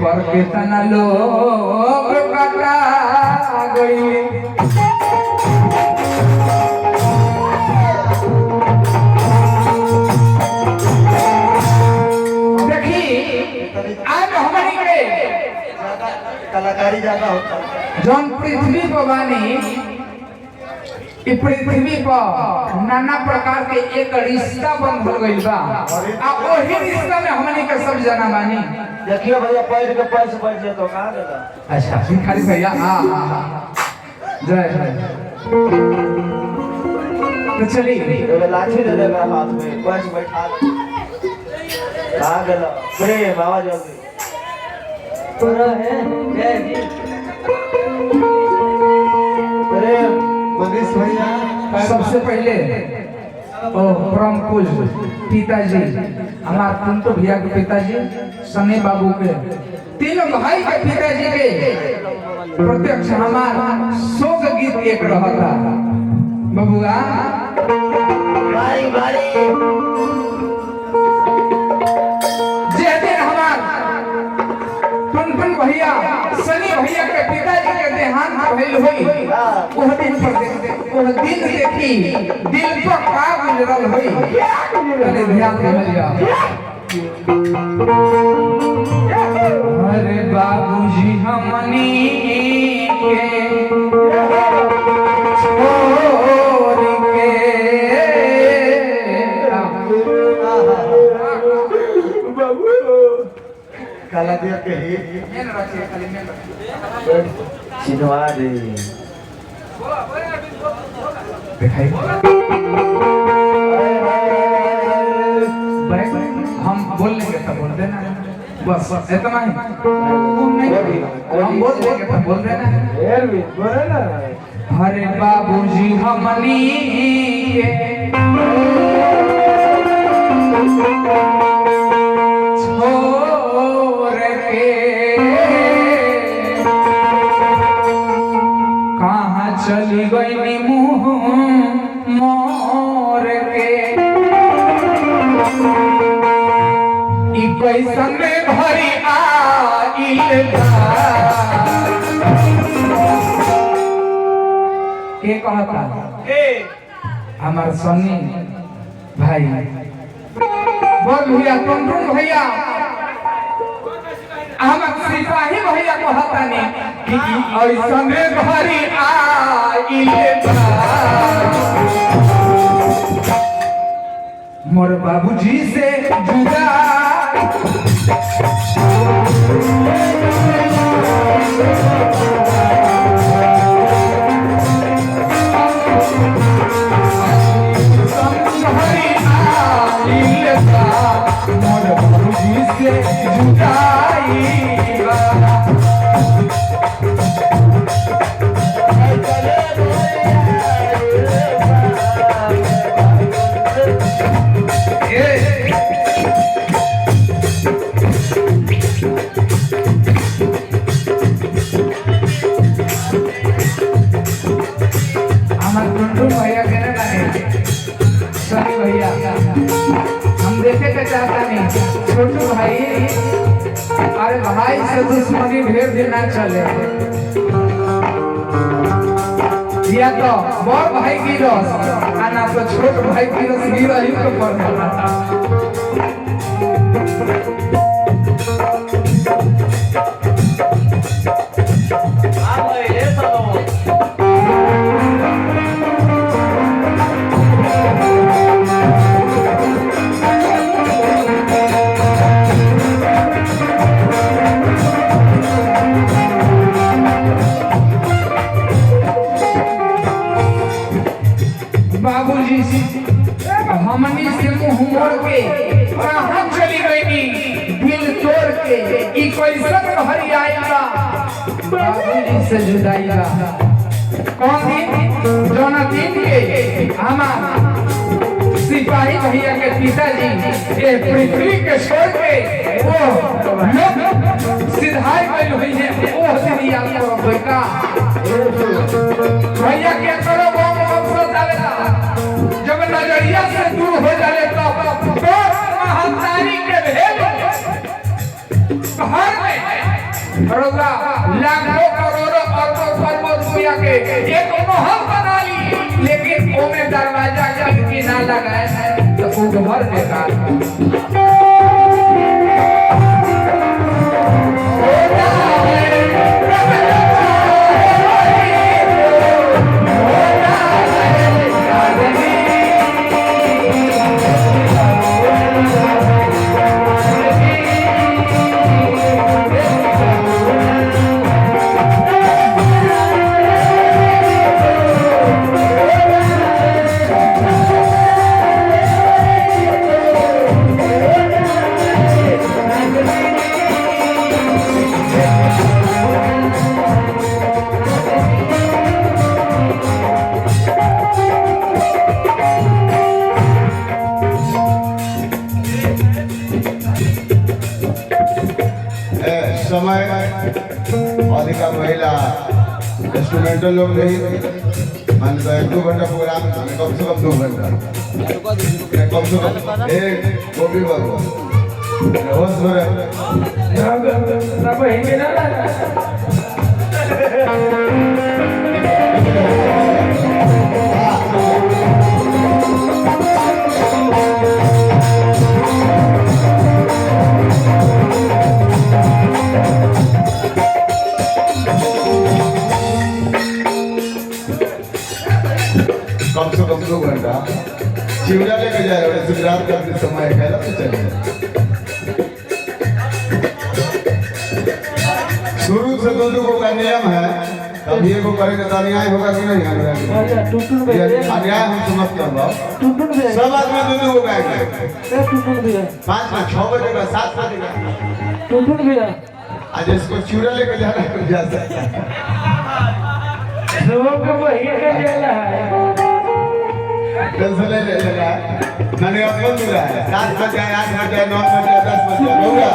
पर कितना लोग कटा गई। देखी आज हमारी के कलाकारी ज्यादा होता है। जौन पृथ्वी पर बानी पृथ्वी पर नाना प्रकार के एक रिश्ता बन हो गई बा। वही रिश्ता में हमनी के सब जना बानी। देखिए भैया पैर के पैर से बैठ जाए तो कहाँ देगा। अच्छा भिखारी भैया हाँ जय तो चलिए लाठी दे देगा हाथ में पैर से बैठा कहाँ गया प्रेम आवाज जल्दी प्रेम मनीष भैया सबसे पहले परम पूज्य पिताजी हमारे कुंटू भैया के पिताजी सनी बाबू के तीनों भाई के पिताजी के प्रत्यक्ष हमारा शोक गीत एक रहा था बबुआ भाई भाई जैसे हमार टुनटुन भैया सनी भैया के पिताजी के देहांत भइल होई वो दिन देखी दिल पर का गुजरल होई तने ध्यान देलिया। अरे बाबूजी हमनी के छोड़ के बाबू काला दिया के ही चिन्हवा दे हम बोल लेंगे तो बोल देना बस इतना ही हम बोल लेंगे तो बोल देना बोले ना हरे बाबूजी हमनी छोड़ के कहाँ चली गई मुँह मोर के कैसन में भरी आइल के कहता हमार सनी भाई बोल भैया टुनटुन भैया हमार सिपाही भैया कहता ने कि ऐसन में भरी आइल मोर बाबूजी से जुदा मोर बाबूजी से जुदाई चाहता नहीं छोटू भाई अरे भाई से दुश्मनी ढेर दिन ना चले या तो बड़ भाई की रस आना तो छोट भाई की रस गिर ही तो पड़ता हमनी से मुंह मोड़ के कहां चली गई दिल तोड़ के ई कैसन हरी आइला बाबूजी से जुदाई बा। कौन दिन जौन दिन के हमार सिपाही भैया के पिताजी ये पृथ्वी के छोड़ के वो लोग सिधाई गए हुई है वो दिन याद करो बेटा। भैया के करो वो मकसद आवेला जब नजरिया से दूर हो जाए तो महातारी के भेद घर में बड़ोगा लाखों करोड़ों अरबों खरबों रुपया के एक महल बना ली लेकिन वो में दरवाजा खिड़की ना लगाए तो वो घर बेकार। समय अधिका महिला इंस्ट्रूमेंटल लोग नहीं मान लो 1-2 घंटा प्रोग्राम कम से कम 2 घंटा कम से कम एक वो भी बोलो होश हो रहा सब हिंदी ना कम से कम 2 घंटा चिवड़ा लेके जाए और शिवरात का भी समय है कहला तो चलिए शुरू से दोनों को का नियम है तब ये को करेंगे तो अन्याय होगा कि नहीं अन्याय हम समझते हैं सब आदमी दोनों को गाएंगे 5 में 6 बजे का 7 बजे का आज इसको चिवड़ा लेके जाना तो जा सकता है लोगों को वही के जेला है टेंशन ले लेगा मैंने अपन मिला है 7 बजे 8 बजे 9 बजे 10 बजे होगा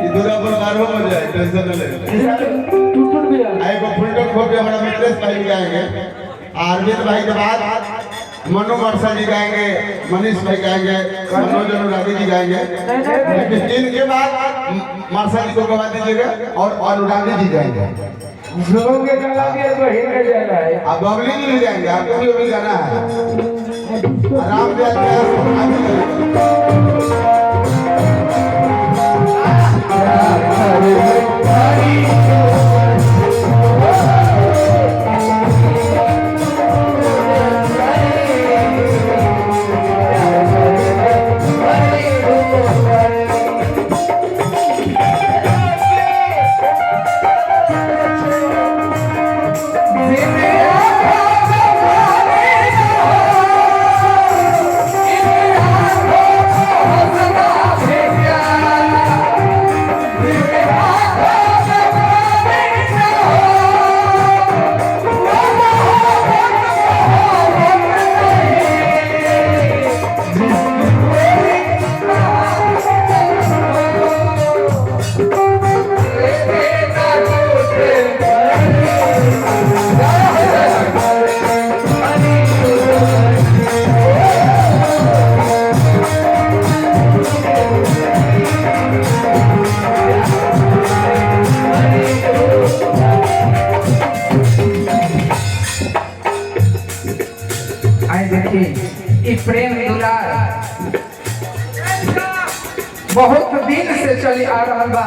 ये दूरा पर 12 बजे टेंशन ले आई को फुलटन खो के हमारा मित्रेश भाई गाएंगे अरविंद भाई के बाद मनु वर्षा जी गाएंगे मनीष भाई गाएंगे मनोज अनुरागी जी गाएंगे लेकिन 3 के बाद वर्षा जी को गवा दीजिएगा और अनुरागी जी गाएंगे लोगों के गला के तो हिल के जाना है अब बबली जी भी जाएंगे आपको भी गाना है आराम प्रेम दुलार बहुत दिन से चली आ रहा बा।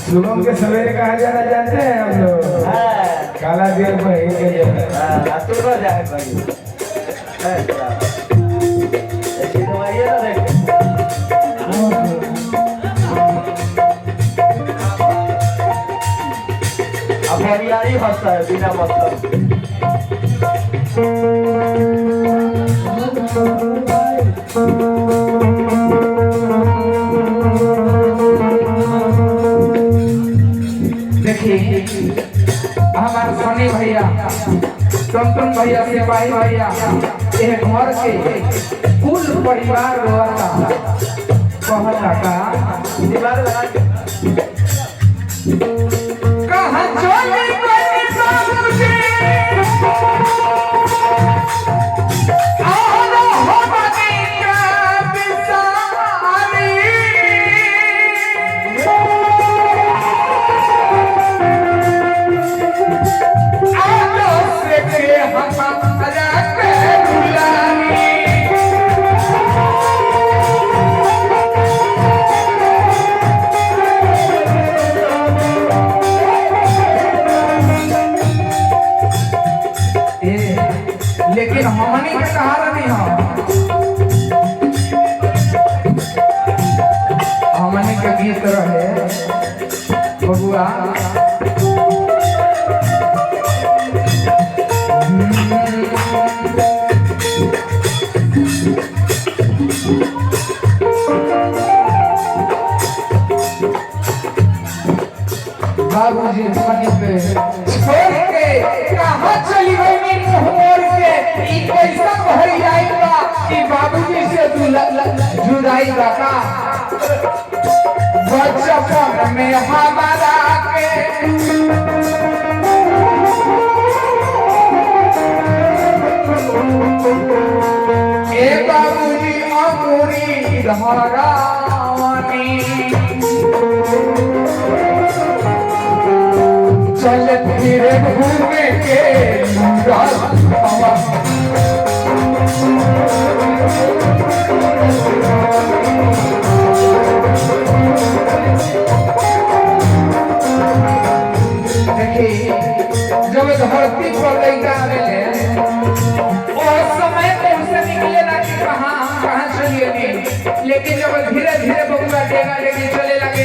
सुबह के सवेरे कहा जाना जानते हैं हम लोग काला देर भाई के जाए भाई अब हरियाणी भाषा है बिना मतलब टुनटुन भैया सिपाही भैया ये घर के कुल परिवार रोता कहता का दीवार लगा कहाँ चले गए बाबूजी और हो बनी का बिसारी आलो से के हमारा के दुलारी लेकिन हमनी के कहारा नहीं हो हमनी के गीत रहे बबुआ बाबूजी हमनी पे छोड़ के कहाँ चली गई मुंह मोड़ के ई पैसा भरी आई बा कि बाबूजी से जुदाई बा का बचपन में हमारा के ए बाबूजी अमूरी धरावनी चल फिरे घूमे के देखिए जब धरती पर लैका आवेले उस समय में उसे निकले ना कि कहाँ चलिए नहीं लेकिन जब धीरे धीरे बबुआ डेगा लेके चले लगे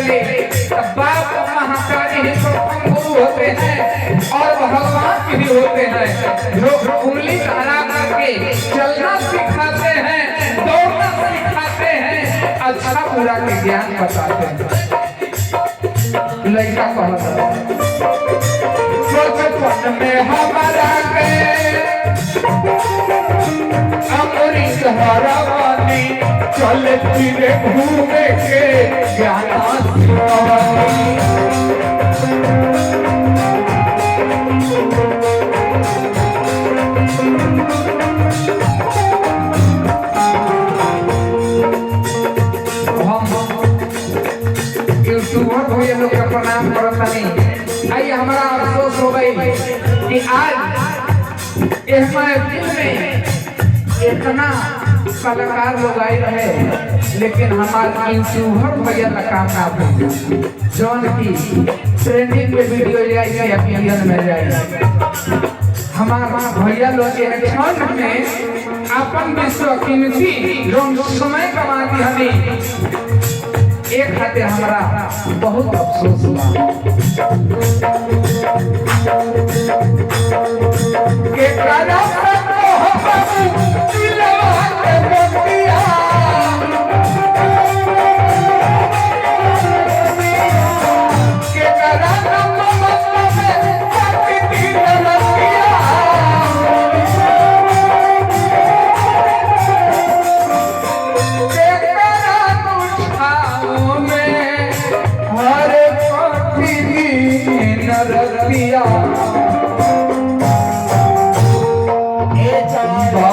तब बाप महाकाली ही प्रथम गुरु होते हैं और भगवान भी होते हैं जो उंगली हरा करके चलना सिखाते हैं दौड़ना सिखाते हैं अच्छा बुरा के ज्ञान बताते हैं लड़का कहता बचपन में हमारा के अमृत हरावानी चल फिरे घूमे के ज्ञान सिखावानी लोग का प्रणाम करता नहीं आइए हमारा अफसोस हो गई कि आज इस महफिल में इतना कलाकार लोग आए रहे लेकिन हमारे इंसूहर भैया का काम ना हो जौन की ट्रेंडिंग पे वीडियो जाएगी अभियान में जाएगी हमारा भैया लोग के क्षण में अपन विश्व कीमती जो समय कमा दी हमें एक खातिर हमारा बहुत अफसोस हुआ के काला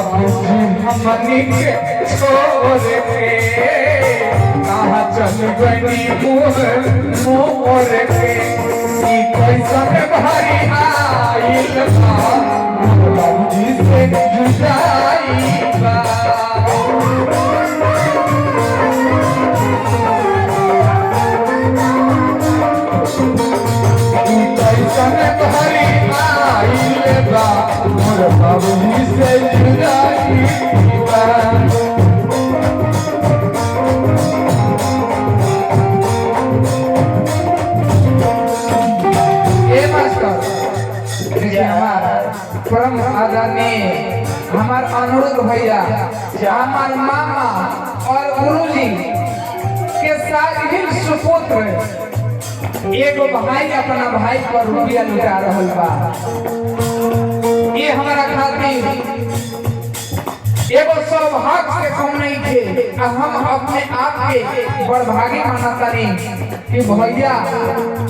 हमनी के छोड़ के कहाँ चल गई मोर के ई कैसन भारी आइल बा बाबूजी से जुदाई बा ई कैसन भारी आइल बा मोर बाबूजी से जुदाई परम आदरणीय हमारे अनुरुद्ध भैया हमारे मामा और गुरुजी के साथ ही सुपुत्र एक भाई अपना भाई पर रुपया लुटा रहल बा ये हमारा खातिर एगो सौभाग्य से कम नहीं थे। हम अपने आप के बड़भागी मानता नहीं कि भैया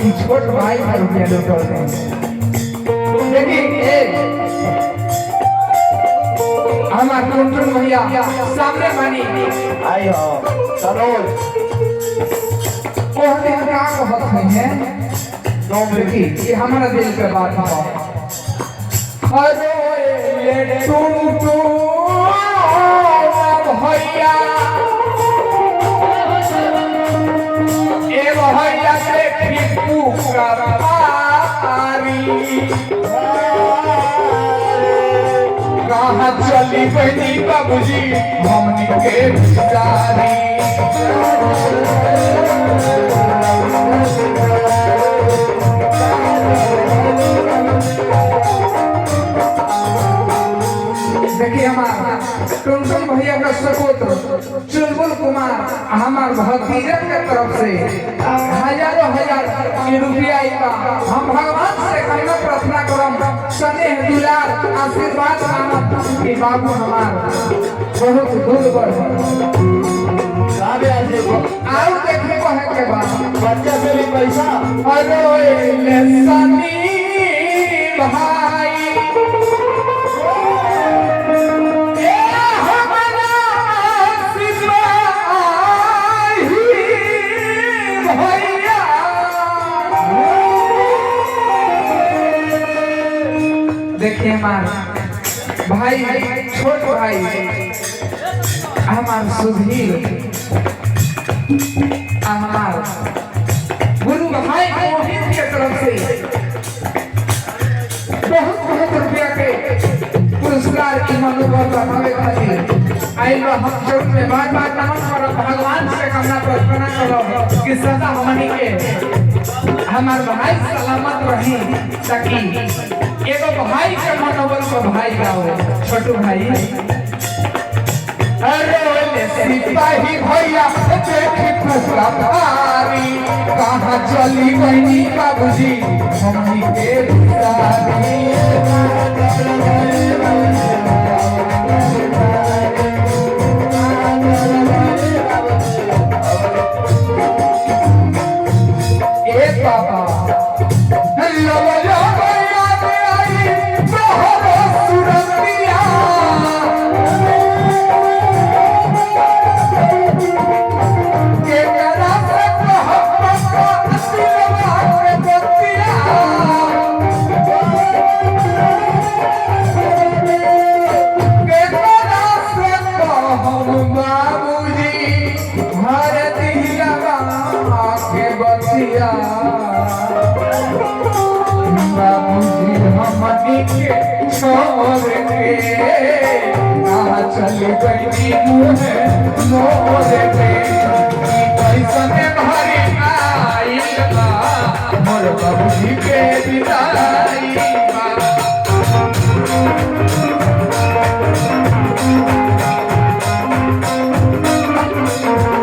ई छोट भाई का रुपया लुटल है। देखिए हमार टुनटुन भैया सामने बनी आई हो सरोज वो दिन का कहत है दो देखिए ये हमारा दिल के बात है। अरे ये टुनटुन भैया ए भैया से फिकू का पारी कहाँ चली बनी बाबूजी हमनी के बिचारी देखिए हमारा टुनटुन भैया का सपुत्र चुलबुल कुमार हमार भतीजे के तरफ से हजारों हजार रुपया आएगा। हम भगवान से कहना प्रार्थना करम स्नेह दुलार आशीर्वाद मांगब कि बाबू हमार बहुत दूर बढ़ काबे आजे आओ देखने को है के बाद बच्चा से भी पैसा अरे ले सनी भाई देखिए हमारे भाई छोट भाई हमार सुधीर हमार गुरु भाई मोहित के तरफ से बहुत बहुत रुपया के पुरस्कार की मनोबल बढ़ावे खातिर आई हम चौक में बार बार नमन करब भगवान से कामना प्रार्थना करब कि सदा हमनी के हमार भाई सलामत रही ताकि एगो भाई के मनोबल को भाई गाओ छोटू भाई। अरे सिपाही भैया देखी फसला भारी कहाँ चली बनी बाबूजी हमनी के बिचारी ए बाबा चली गई मुझे मोरे पे पैसा में भारी आई मोर बाबूजी के विदाई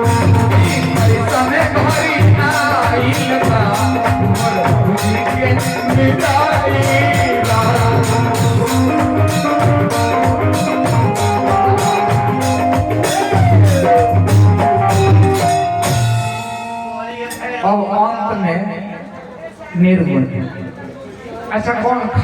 पैसा में भारी आई मोर बाबूजी के विदाई अब अंत में निर्गुण। अच्छा कौन